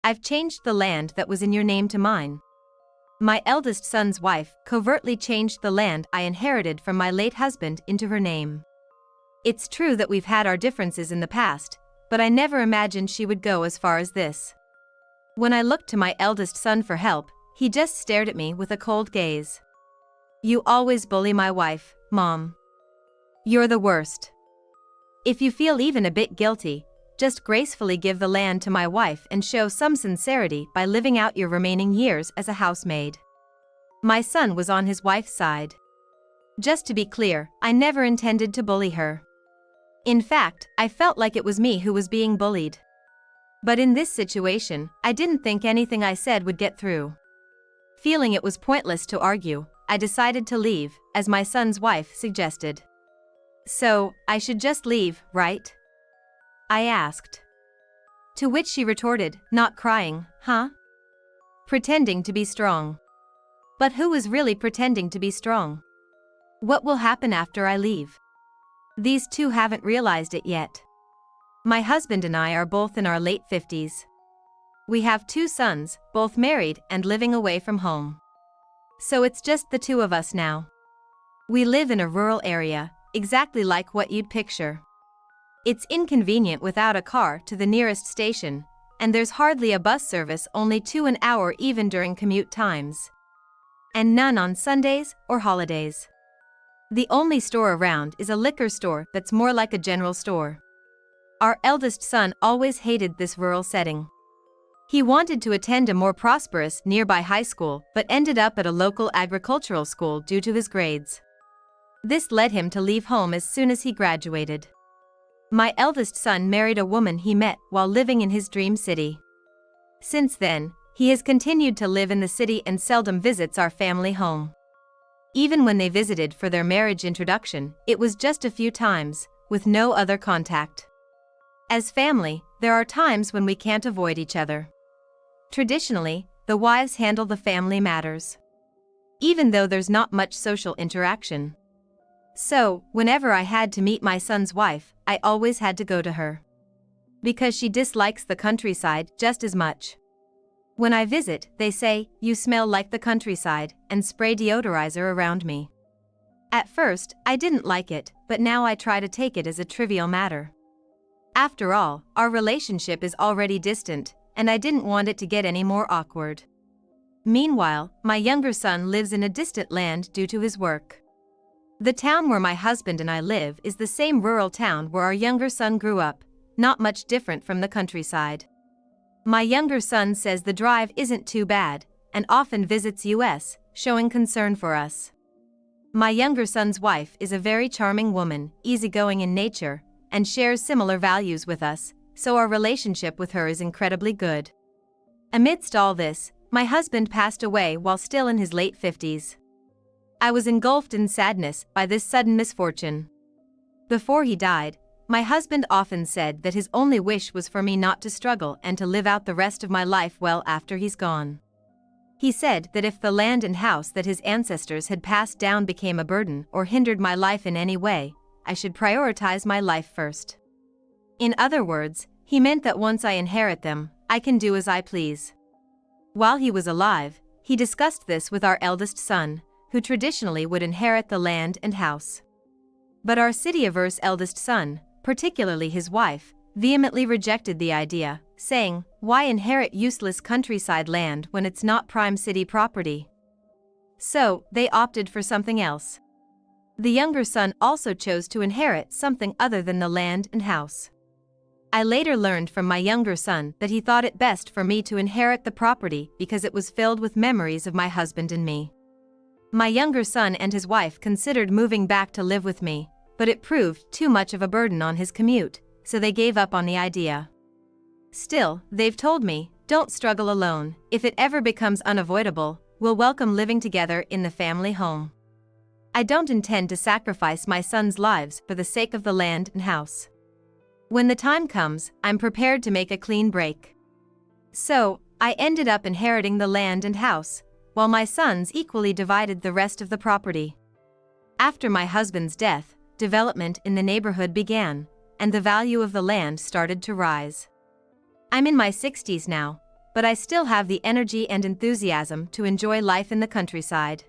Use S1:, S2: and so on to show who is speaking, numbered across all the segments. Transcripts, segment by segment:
S1: I've changed the land that was in your name to mine. My eldest son's wife covertly changed the land I inherited from my late husband into her name. It's true that we've had our differences in the past, but I never imagined she would go as far as this. When I looked to my eldest son for help, he just stared at me with a cold gaze. You always bully my wife, Mom. You're the worst. If you feel even a bit guilty, just gracefully give the land to my wife and show some sincerity by living out your remaining years as a housemaid. My son was on his wife's side. Just to be clear, I never intended to bully her. In fact, I felt like it was me who was being bullied. But in this situation, I didn't think anything I said would get through. Feeling it was pointless to argue, I decided to leave, as my son's wife suggested. So, I should just leave, right? I asked. To which she retorted, not crying, huh? Pretending to be strong. But who is really pretending to be strong? What will happen after I leave? These two haven't realized it yet. My husband and I are both in our late 50s. We have 2 sons, both married and living away from home. So it's just the 2 of us now. We live in a rural area, exactly like what you'd picture. It's inconvenient without a car to the nearest station, and there's hardly a bus service, only 2 an hour even during commute times. And none on Sundays or holidays. The only store around is a liquor store that's more like a general store. Our eldest son always hated this rural setting. He wanted to attend a more prosperous nearby high school but ended up at a local agricultural school due to his grades. This led him to leave home as soon as he graduated. My eldest son married a woman he met while living in his dream city. Since then, he has continued to live in the city and seldom visits our family home. Even when they visited for their marriage introduction, it was just a few times, with no other contact. As family, there are times when we can't avoid each other. Traditionally, the wives handle the family matters, even though there's not much social interaction. So, whenever I had to meet my son's wife, I always had to go to her. Because she dislikes the countryside just as much. When I visit, they say, "You smell like the countryside," and spray deodorizer around me. At first, I didn't like it, but now I try to take it as a trivial matter. After all, our relationship is already distant, and I didn't want it to get any more awkward. Meanwhile, my younger son lives in a distant land due to his work. The town where my husband and I live is the same rural town where our younger son grew up, not much different from the countryside. My younger son says the drive isn't too bad, and often visits us, showing concern for us. My younger son's wife is a very charming woman, easygoing in nature, and shares similar values with us, so our relationship with her is incredibly good. Amidst all this, my husband passed away while still in his late 50s. I was engulfed in sadness by this sudden misfortune. Before he died, my husband often said that his only wish was for me not to struggle and to live out the rest of my life well after he's gone. He said that if the land and house that his ancestors had passed down became a burden or hindered my life in any way, I should prioritize my life first. In other words, he meant that once I inherit them, I can do as I please. While he was alive, he discussed this with our eldest son, who traditionally would inherit the land and house. But our city-averse eldest son, particularly his wife, vehemently rejected the idea, saying, "Why inherit useless countryside land when it's not prime city property?" So, they opted for something else. The younger son also chose to inherit something other than the land and house. I later learned from my younger son that he thought it best for me to inherit the property because it was filled with memories of my husband and me. My younger son and his wife considered moving back to live with me, but it proved too much of a burden on his commute, so they gave up on the idea. Still, they've told me, "Don't struggle alone. If it ever becomes unavoidable, we'll welcome living together in the family home." I don't intend to sacrifice my sons' lives for the sake of the land and house. When the time comes, I'm prepared to make a clean break. So, I ended up inheriting the land and house, while my sons equally divided the rest of the property. After my husband's death, development in the neighborhood began, and the value of the land started to rise. I'm in my 60s now, but I still have the energy and enthusiasm to enjoy life in the countryside.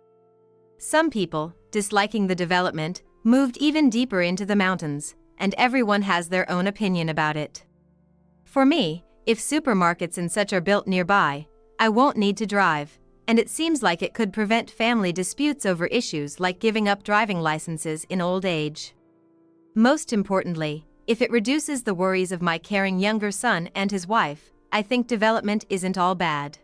S1: Some people, disliking the development, moved even deeper into the mountains, and everyone has their own opinion about it. For me, if supermarkets and such are built nearby, I won't need to drive, and it seems like it could prevent family disputes over issues like giving up driving licenses in old age. Most importantly, if it reduces the worries of my caring younger son and his wife, I think development isn't all bad.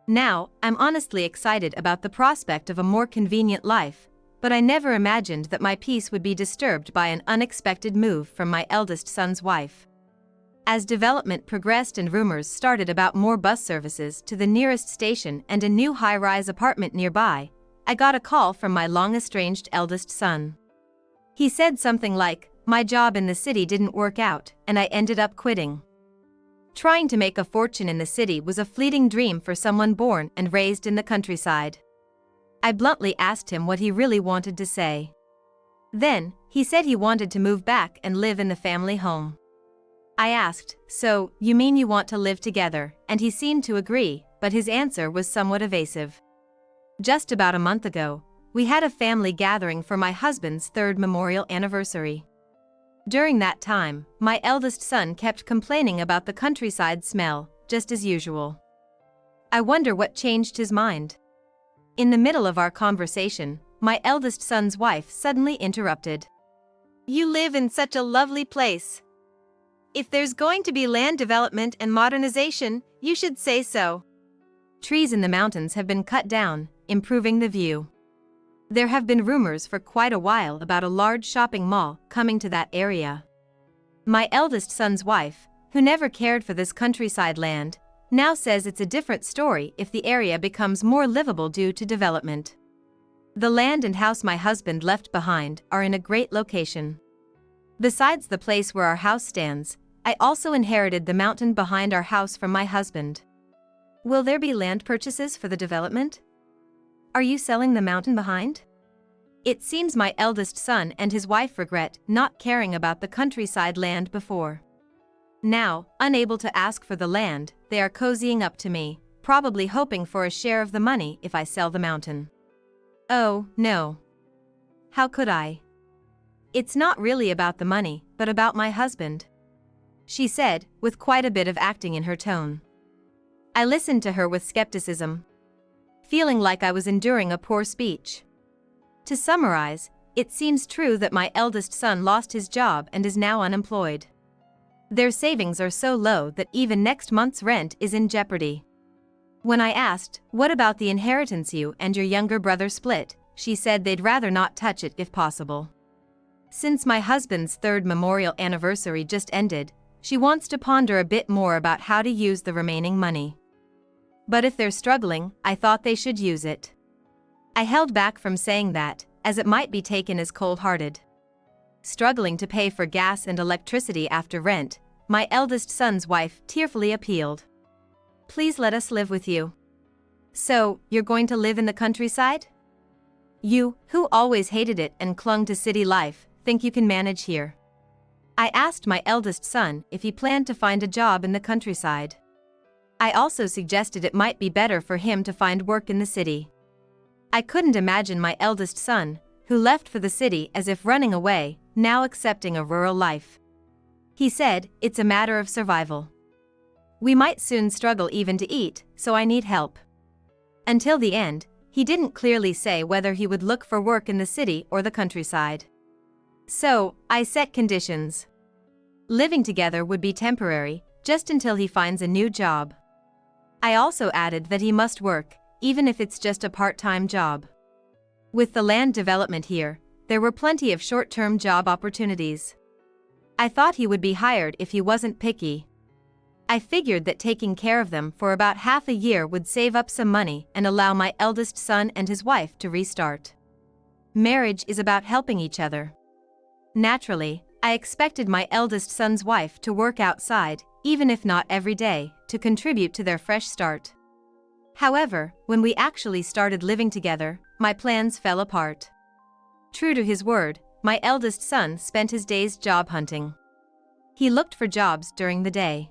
S1: Now, I'm honestly excited about the prospect of a more convenient life, but I never imagined that my peace would be disturbed by an unexpected move from my eldest son's wife. As development progressed and rumors started about more bus services to the nearest station and a new high-rise apartment nearby, I got a call from my long-estranged eldest son. He said something like, "My job in the city didn't work out, and I ended up quitting." Trying to make a fortune in the city was a fleeting dream for someone born and raised in the countryside. I bluntly asked him what he really wanted to say. Then, he said he wanted to move back and live in the family home. I asked, "So, you mean you want to live together?" And he seemed to agree, but his answer was somewhat evasive. Just about a month ago, we had a family gathering for my husband's 3rd memorial anniversary. During that time, my eldest son kept complaining about the countryside smell, just as usual. I wonder what changed his mind. In the middle of our conversation, my eldest son's wife suddenly interrupted. "You live in such a lovely place. If there's going to be land development and modernization, you should say so." Trees in the mountains have been cut down, improving the view. There have been rumors for quite a while about a large shopping mall coming to that area. My eldest son's wife, who never cared for this countryside land, now says it's a different story if the area becomes more livable due to development. The land and house my husband left behind are in a great location. Besides the place where our house stands, I also inherited the mountain behind our house from my husband. Will there be land purchases for the development? Are you selling the mountain behind? It seems my eldest son and his wife regret not caring about the countryside land before. Now, unable to ask for the land, they are cozying up to me, probably hoping for a share of the money if I sell the mountain. Oh, no. How could I? It's not really about the money, but about my husband," she said, with quite a bit of acting in her tone. I listened to her with skepticism, feeling like I was enduring a poor speech. To summarize, it seems true that my eldest son lost his job and is now unemployed. Their savings are so low that even next month's rent is in jeopardy. When I asked, "What about the inheritance you and your younger brother split?" she said they'd rather not touch it if possible. Since my husband's 3rd memorial anniversary just ended, she wants to ponder a bit more about how to use the remaining money. But if they're struggling, I thought they should use it. I held back from saying that, as it might be taken as cold-hearted. Struggling to pay for gas and electricity after rent, my eldest son's wife tearfully appealed. "Please let us live with you." "So, you're going to live in the countryside? You, who always hated it and clung to city life, think you can manage here?" I asked my eldest son if he planned to find a job in the countryside. I also suggested it might be better for him to find work in the city. I couldn't imagine my eldest son, who left for the city as if running away, now accepting a rural life. He said, "It's a matter of survival. We might soon struggle even to eat, so I need help." Until the end, he didn't clearly say whether he would look for work in the city or the countryside. So, I set conditions. Living together would be temporary, just until he finds a new job. I also added that he must work, even if it's just a part-time job. With the land development here, there were plenty of short-term job opportunities. I thought he would be hired if he wasn't picky. I figured that taking care of them for about half a year would save up some money and allow my eldest son and his wife to restart. Marriage is about helping each other. Naturally, I expected my eldest son's wife to work outside, even if not every day, to contribute to their fresh start. However, when we actually started living together, my plans fell apart. True to his word, my eldest son spent his days job hunting. He looked for jobs during the day.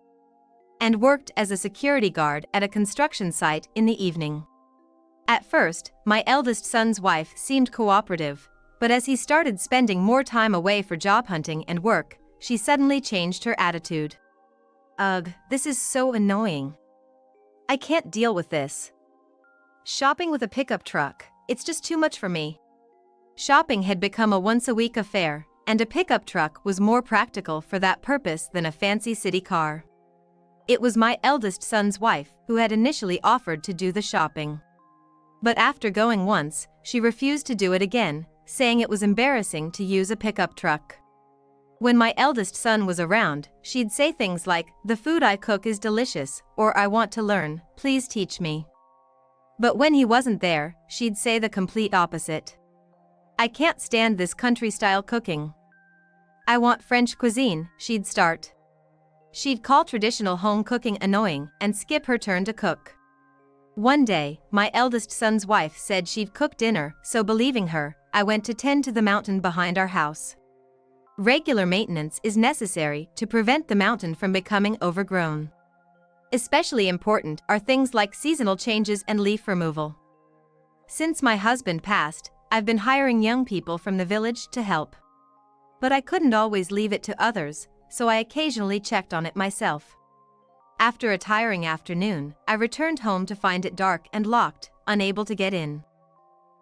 S1: and worked as a security guard at a construction site in the evening. At first, my eldest son's wife seemed cooperative, but as he started spending more time away for job hunting and work, she suddenly changed her attitude. Ugh, this is so annoying. I can't deal with this. Shopping with a pickup truck, it's just too much for me. Shopping had become a once-a-week affair, and a pickup truck was more practical for that purpose than a fancy city car. It was my eldest son's wife who had initially offered to do the shopping. But after going once, she refused to do it again, saying it was embarrassing to use a pickup truck. When my eldest son was around, she'd say things like, "The food I cook is delicious," or "I want to learn, please teach me." But when he wasn't there, she'd say the complete opposite. "I can't stand this country-style cooking. I want French cuisine," she'd start. She'd call traditional home cooking annoying and skip her turn to cook. One day, my eldest son's wife said she'd cook dinner, so believing her, I went to tend to the mountain behind our house. Regular maintenance is necessary to prevent the mountain from becoming overgrown. Especially important are things like seasonal changes and leaf removal. Since my husband passed, I've been hiring young people from the village to help. But I couldn't always leave it to others, so I occasionally checked on it myself. After a tiring afternoon, I returned home to find it dark and locked, unable to get in.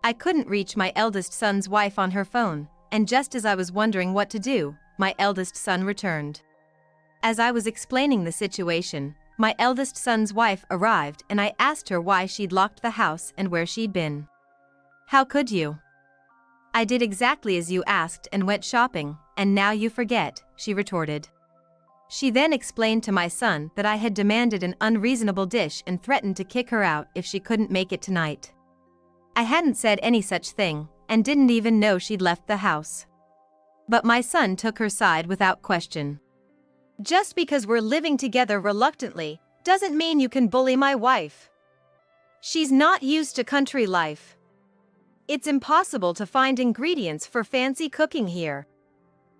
S1: I couldn't reach my eldest son's wife on her phone, and just as I was wondering what to do, my eldest son returned. As I was explaining the situation, my eldest son's wife arrived and I asked her why she'd locked the house and where she'd been. "How could you? I did exactly as you asked and went shopping, and now you forget," she retorted. She then explained to my son that I had demanded an unreasonable dish and threatened to kick her out if she couldn't make it tonight. I hadn't said any such thing, and didn't even know she'd left the house. But my son took her side without question. "Just because we're living together reluctantly, doesn't mean you can bully my wife. She's not used to country life. It's impossible to find ingredients for fancy cooking here."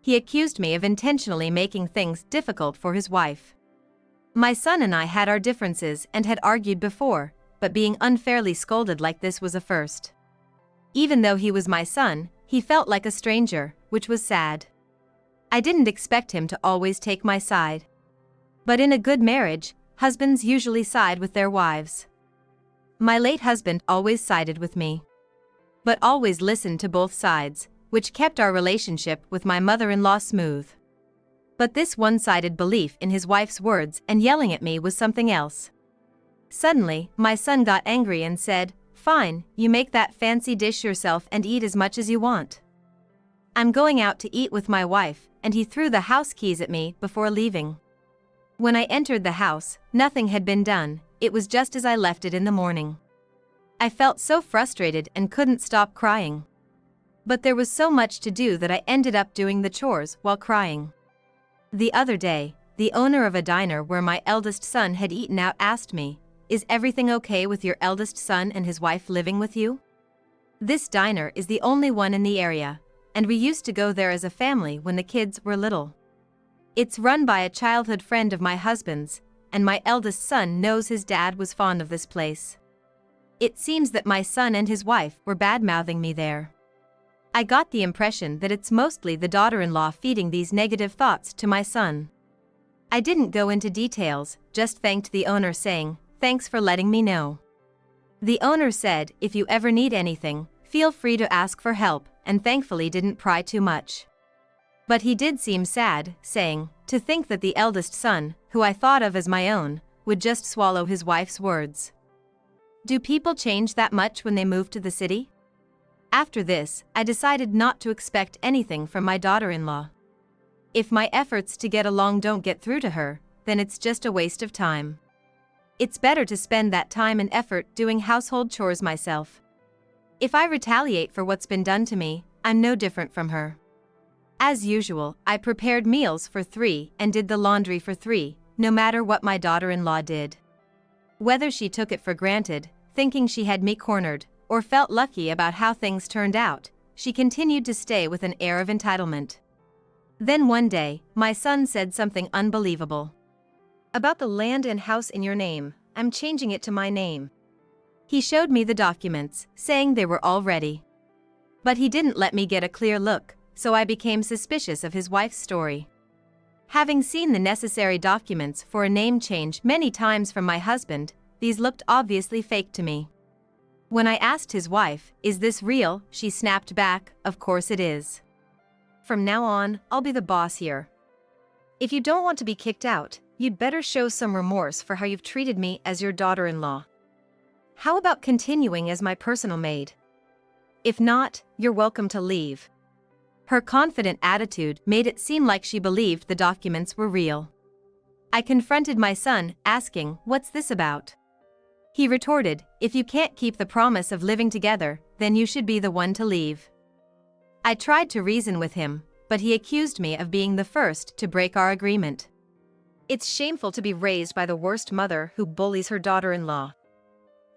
S1: He accused me of intentionally making things difficult for his wife. My son and I had our differences and had argued before, but being unfairly scolded like this was a first. Even though he was my son, he felt like a stranger, which was sad. I didn't expect him to always take my side. But in a good marriage, husbands usually side with their wives. My late husband always sided with me, but always listened to both sides, which kept our relationship with my mother-in-law smooth. But this one-sided belief in his wife's words and yelling at me was something else. Suddenly, my son got angry and said, "Fine, you make that fancy dish yourself and eat as much as you want. I'm going out to eat with my wife," and he threw the house keys at me before leaving. When I entered the house, nothing had been done, it was just as I left it in the morning. I felt so frustrated and couldn't stop crying. But there was so much to do that I ended up doing the chores while crying. The other day, the owner of a diner where my eldest son had eaten out asked me, "Is everything okay with your eldest son and his wife living with you?" This diner is the only one in the area, and we used to go there as a family when the kids were little. It's run by a childhood friend of my husband's, and my eldest son knows his dad was fond of this place. It seems that my son and his wife were bad-mouthing me there. I got the impression that it's mostly the daughter-in-law feeding these negative thoughts to my son. I didn't go into details, just thanked the owner saying, "Thanks for letting me know." The owner said, "If you ever need anything, feel free to ask for help," and thankfully didn't pry too much. But he did seem sad, saying, "To think that the eldest son, who I thought of as my own, would just swallow his wife's words." Do people change that much when they move to the city? After this, I decided not to expect anything from my daughter-in-law. If my efforts to get along don't get through to her, then it's just a waste of time. It's better to spend that time and effort doing household chores myself. If I retaliate for what's been done to me, I'm no different from her. As usual, I prepared meals for 3 and did the laundry for 3, no matter what my daughter-in-law did. Whether she took it for granted, thinking she had me cornered, or felt lucky about how things turned out, she continued to stay with an air of entitlement. Then one day, my son said something unbelievable. About the land and house in your name, I'm changing it to my name. He showed me the documents, saying they were all ready. But he didn't let me get a clear look, so I became suspicious of his wife's story. Having seen the necessary documents for a name change many times from my husband, these looked obviously fake to me. When I asked his wife, "Is this real?" she snapped back, "Of course it is. From now on, I'll be the boss here. If you don't want to be kicked out, you'd better show some remorse for how you've treated me as your daughter-in-law. How about continuing as my personal maid? If not, you're welcome to leave." Her confident attitude made it seem like she believed the documents were real. I confronted my son, asking, "What's this about?" He retorted, "If you can't keep the promise of living together, then you should be the one to leave." I tried to reason with him, but he accused me of being the first to break our agreement. It's shameful to be raised by the worst mother who bullies her daughter-in-law.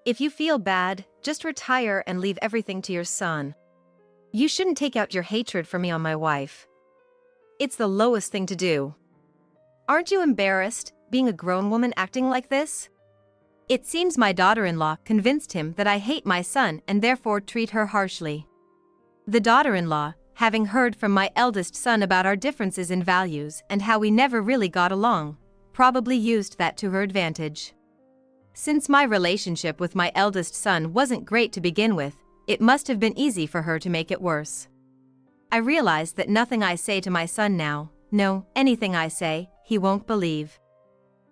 S1: If you feel bad, just retire and leave everything to your son. You shouldn't take out your hatred for me on my wife. It's the lowest thing to do. Aren't you embarrassed, being a grown woman acting like this? It seems my daughter-in-law convinced him that I hate my son and therefore treat her harshly. The daughter-in-law, having heard from my eldest son about our differences in values and how we never really got along, probably used that to her advantage. Since my relationship with my eldest son wasn't great to begin with, it must have been easy for her to make it worse. I realized that nothing I say to my son now, no, anything I say, he won't believe.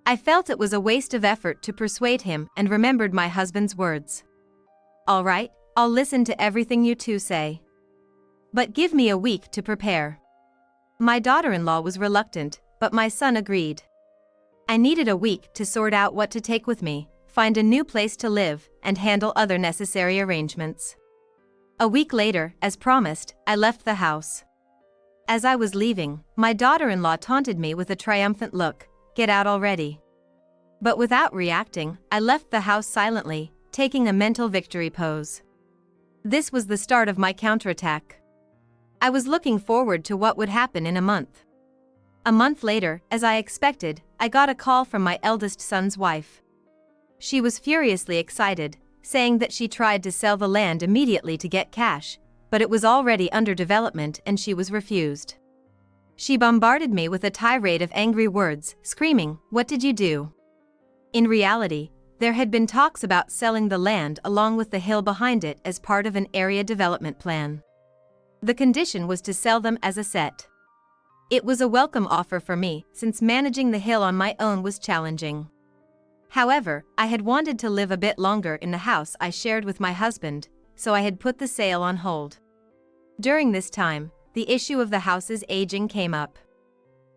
S1: I felt it was a waste of effort to persuade him and remembered my husband's words. "All right, I'll listen to everything you two say. But give me a week to prepare." My daughter-in-law was reluctant, but my son agreed. I needed a week to sort out what to take with me, find a new place to live, and handle other necessary arrangements. A week later, as promised, I left the house. As I was leaving, my daughter-in-law taunted me with a triumphant look, "Get out already." But without reacting, I left the house silently, taking a mental victory pose. This was the start of my counterattack. I was looking forward to what would happen in a month. A month later, as I expected, I got a call from my eldest son's wife. She was furiously excited, saying that she tried to sell the land immediately to get cash, but it was already under development and she was refused. She bombarded me with a tirade of angry words, screaming, "What did you do?" In reality, there had been talks about selling the land along with the hill behind it as part of an area development plan. The condition was to sell them as a set. It was a welcome offer for me, since managing the hill on my own was challenging. However, I had wanted to live a bit longer in the house I shared with my husband, so I had put the sale on hold. During this time, the issue of the house's aging came up.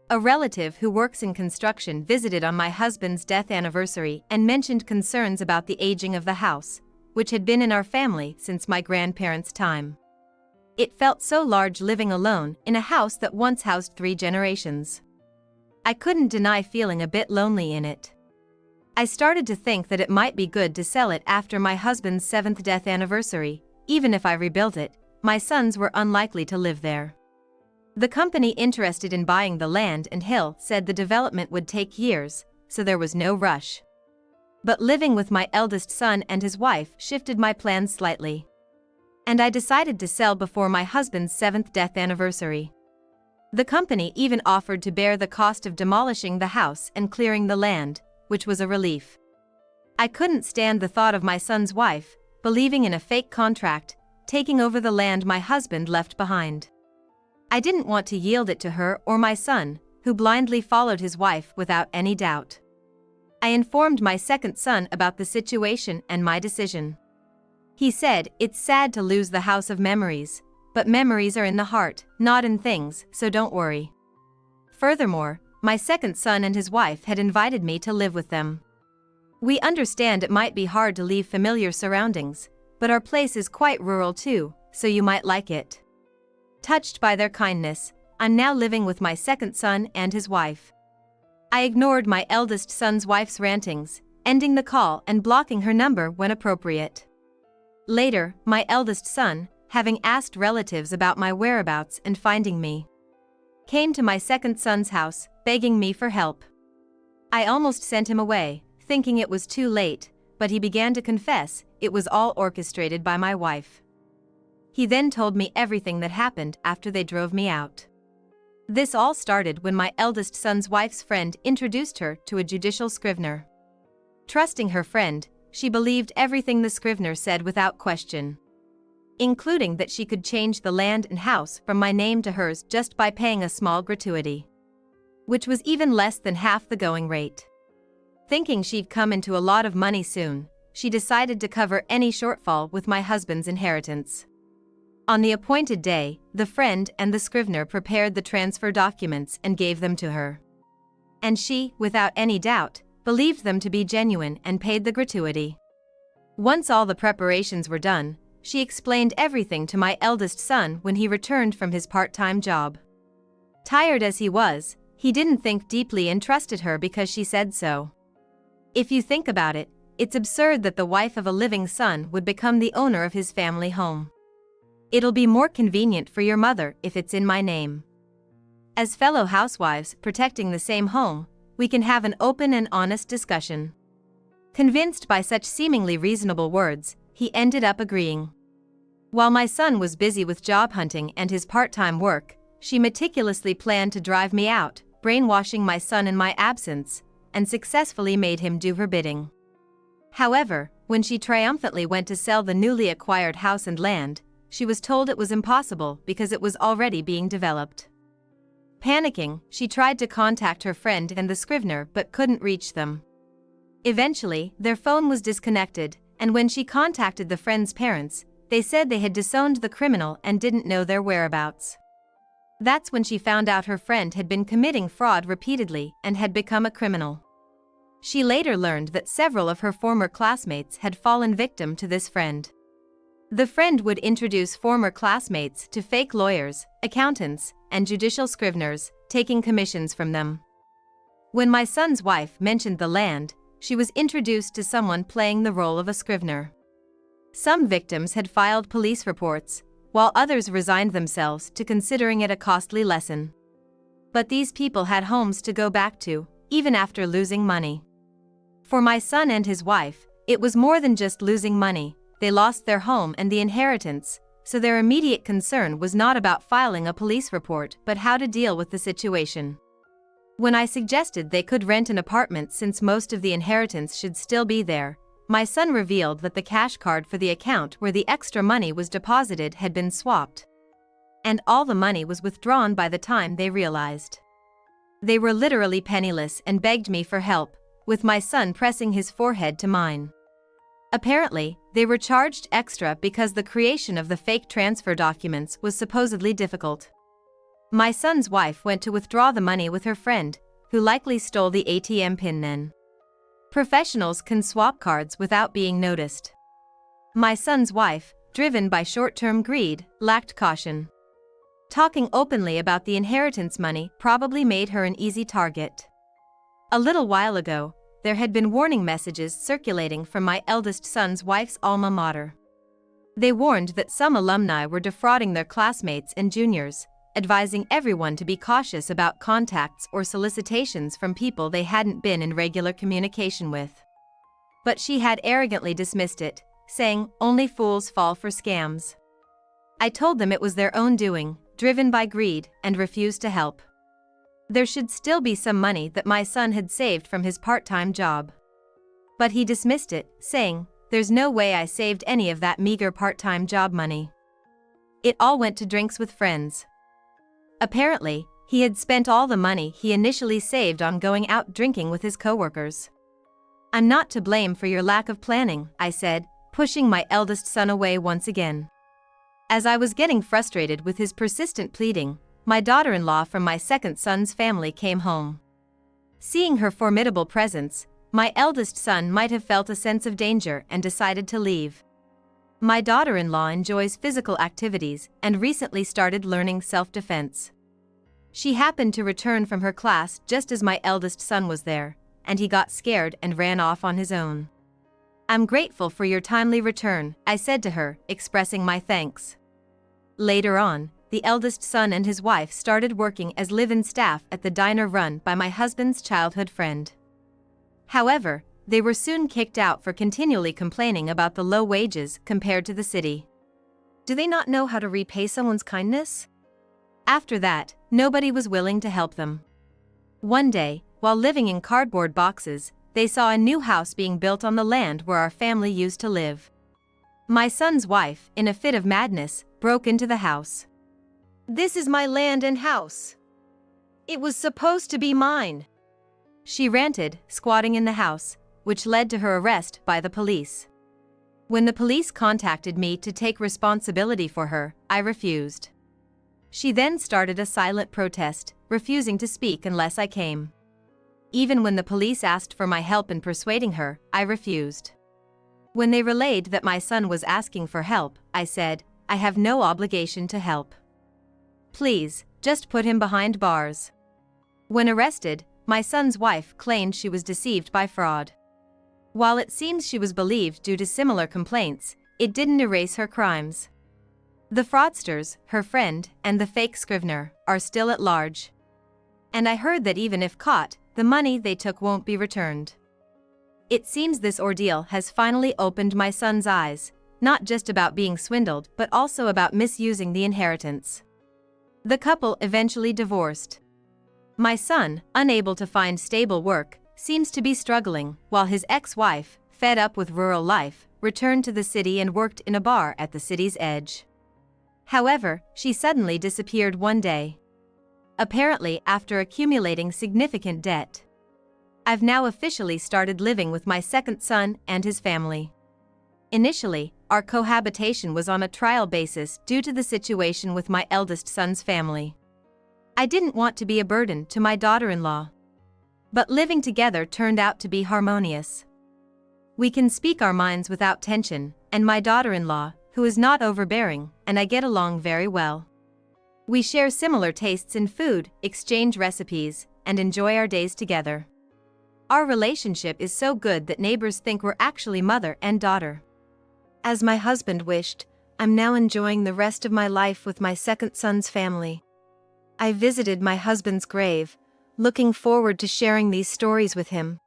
S1: A relative who works in construction visited on my husband's death anniversary and mentioned concerns about the aging of the house, which had been in our family since my grandparents' time. It felt so large living alone in a house that once housed 3 generations. I couldn't deny feeling a bit lonely in it. I started to think that it might be good to sell it after my husband's 7th death anniversary. Even if I rebuilt it, my sons were unlikely to live there. The company interested in buying the land and hill said the development would take years, so there was no rush. But living with my eldest son and his wife shifted my plans slightly. And I decided to sell before my husband's 7th death anniversary. The company even offered to bear the cost of demolishing the house and clearing the land, which was a relief. I couldn't stand the thought of my son's wife, believing in a fake contract, taking over the land my husband left behind. I didn't want to yield it to her or my son, who blindly followed his wife without any doubt. I informed my second son about the situation and my decision. He said, "It's sad to lose the house of memories, but memories are in the heart, not in things, so don't worry." Furthermore, my second son and his wife had invited me to live with them. We understand it might be hard to leave familiar surroundings, but our place is quite rural too, so you might like it. Touched by their kindness, I'm now living with my second son and his wife. I ignored my eldest son's wife's rantings, ending the call and blocking her number when appropriate. Later, my eldest son, having asked relatives about my whereabouts and finding me, came to my second son's house, begging me for help. I almost sent him away, thinking it was too late, but he began to confess it was all orchestrated by my wife. He then told me everything that happened after they drove me out. This all started when my eldest son's wife's friend introduced her to a judicial scrivener. Trusting her friend, she believed everything the scrivener said without question, including that she could change the land and house from my name to hers just by paying a small gratuity, which was even less than half the going rate. Thinking she'd come into a lot of money soon, she decided to cover any shortfall with my husband's inheritance. On the appointed day, the friend and the scrivener prepared the transfer documents and gave them to her. And she, without any doubt, believed them to be genuine and paid the gratuity. Once all the preparations were done, she explained everything to my eldest son when he returned from his part-time job. Tired as he was, he didn't think deeply and trusted her because she said so. If you think about it, it's absurd that the wife of a living son would become the owner of his family home. It'll be more convenient for your mother if it's in my name. As fellow housewives protecting the same home, we can have an open and honest discussion. Convinced by such seemingly reasonable words, he ended up agreeing. While my son was busy with job hunting and his part-time work, she meticulously planned to drive me out, brainwashing my son in my absence, and successfully made him do her bidding. However, when she triumphantly went to sell the newly acquired house and land, she was told it was impossible because it was already being developed. Panicking, she tried to contact her friend and the scrivener but couldn't reach them. Eventually, their phone was disconnected, and when she contacted the friend's parents, they said they had disowned the criminal and didn't know their whereabouts. That's when she found out her friend had been committing fraud repeatedly and had become a criminal. She later learned that several of her former classmates had fallen victim to this friend. The friend would introduce former classmates to fake lawyers, accountants, and judicial scriveners, taking commissions from them. When my son's wife mentioned the land, she was introduced to someone playing the role of a scrivener. Some victims had filed police reports, while others resigned themselves to considering it a costly lesson. But these people had homes to go back to, even after losing money. For my son and his wife, it was more than just losing money. They lost their home and the inheritance, so their immediate concern was not about filing a police report but how to deal with the situation. When I suggested they could rent an apartment since most of the inheritance should still be there, my son revealed that the cash card for the account where the extra money was deposited had been swapped. And all the money was withdrawn by the time they realized. They were literally penniless and begged me for help, with my son pressing his forehead to mine. Apparently, they were charged extra because the creation of the fake transfer documents was supposedly difficult. My son's wife went to withdraw the money with her friend, who likely stole the ATM pin then. Professionals can swap cards without being noticed. My son's wife, driven by short-term greed, lacked caution. Talking openly about the inheritance money probably made her an easy target. A little while ago, there had been warning messages circulating from my eldest son's wife's alma mater. They warned that some alumni were defrauding their classmates and juniors, advising everyone to be cautious about contacts or solicitations from people they hadn't been in regular communication with. But she had arrogantly dismissed it, saying, "Only fools fall for scams." I told them it was their own doing, driven by greed, and refused to help. There should still be some money that my son had saved from his part-time job. But he dismissed it, saying, "There's no way I saved any of that meager part-time job money. It all went to drinks with friends." Apparently, he had spent all the money he initially saved on going out drinking with his coworkers. "I'm not to blame for your lack of planning," I said, pushing my eldest son away once again. As I was getting frustrated with his persistent pleading, my daughter-in-law from my second son's family came home. Seeing her formidable presence, my eldest son might have felt a sense of danger and decided to leave. My daughter-in-law enjoys physical activities and recently started learning self-defense. She happened to return from her class just as my eldest son was there, and he got scared and ran off on his own. "I'm grateful for your timely return," I said to her, expressing my thanks. Later on, the eldest son and his wife started working as live-in staff at the diner run by my husband's childhood friend. However, they were soon kicked out for continually complaining about the low wages compared to the city. Do they not know how to repay someone's kindness? After that, nobody was willing to help them. One day, while living in cardboard boxes, they saw a new house being built on the land where our family used to live. My son's wife, in a fit of madness, broke into the house. "This is my land and house. It was supposed to be mine," she ranted, squatting in the house, which led to her arrest by the police. When the police contacted me to take responsibility for her, I refused. She then started a silent protest, refusing to speak unless I came. Even when the police asked for my help in persuading her, I refused. When they relayed that my son was asking for help, I said, "I have no obligation to help. Please, just put him behind bars." When arrested, my son's wife claimed she was deceived by fraud. While it seems she was believed due to similar complaints, it didn't erase her crimes. The fraudsters, her friend, and the fake scrivener, are still at large. And I heard that even if caught, the money they took won't be returned. It seems this ordeal has finally opened my son's eyes, not just about being swindled but also about misusing the inheritance. The couple eventually divorced. My son, unable to find stable work, seems to be struggling, while his ex-wife, fed up with rural life, returned to the city and worked in a bar at the city's edge. However, she suddenly disappeared one day. Apparently after accumulating significant debt. I've now officially started living with my second son and his family. Initially, our cohabitation was on a trial basis due to the situation with my eldest son's family. I didn't want to be a burden to my daughter-in-law. But living together turned out to be harmonious. We can speak our minds without tension, and my daughter-in-law, who is not overbearing, and I get along very well. We share similar tastes in food, exchange recipes, and enjoy our days together. Our relationship is so good that neighbors think we're actually mother and daughter. As my husband wished, I'm now enjoying the rest of my life with my second son's family. I visited my husband's grave, looking forward to sharing these stories with him.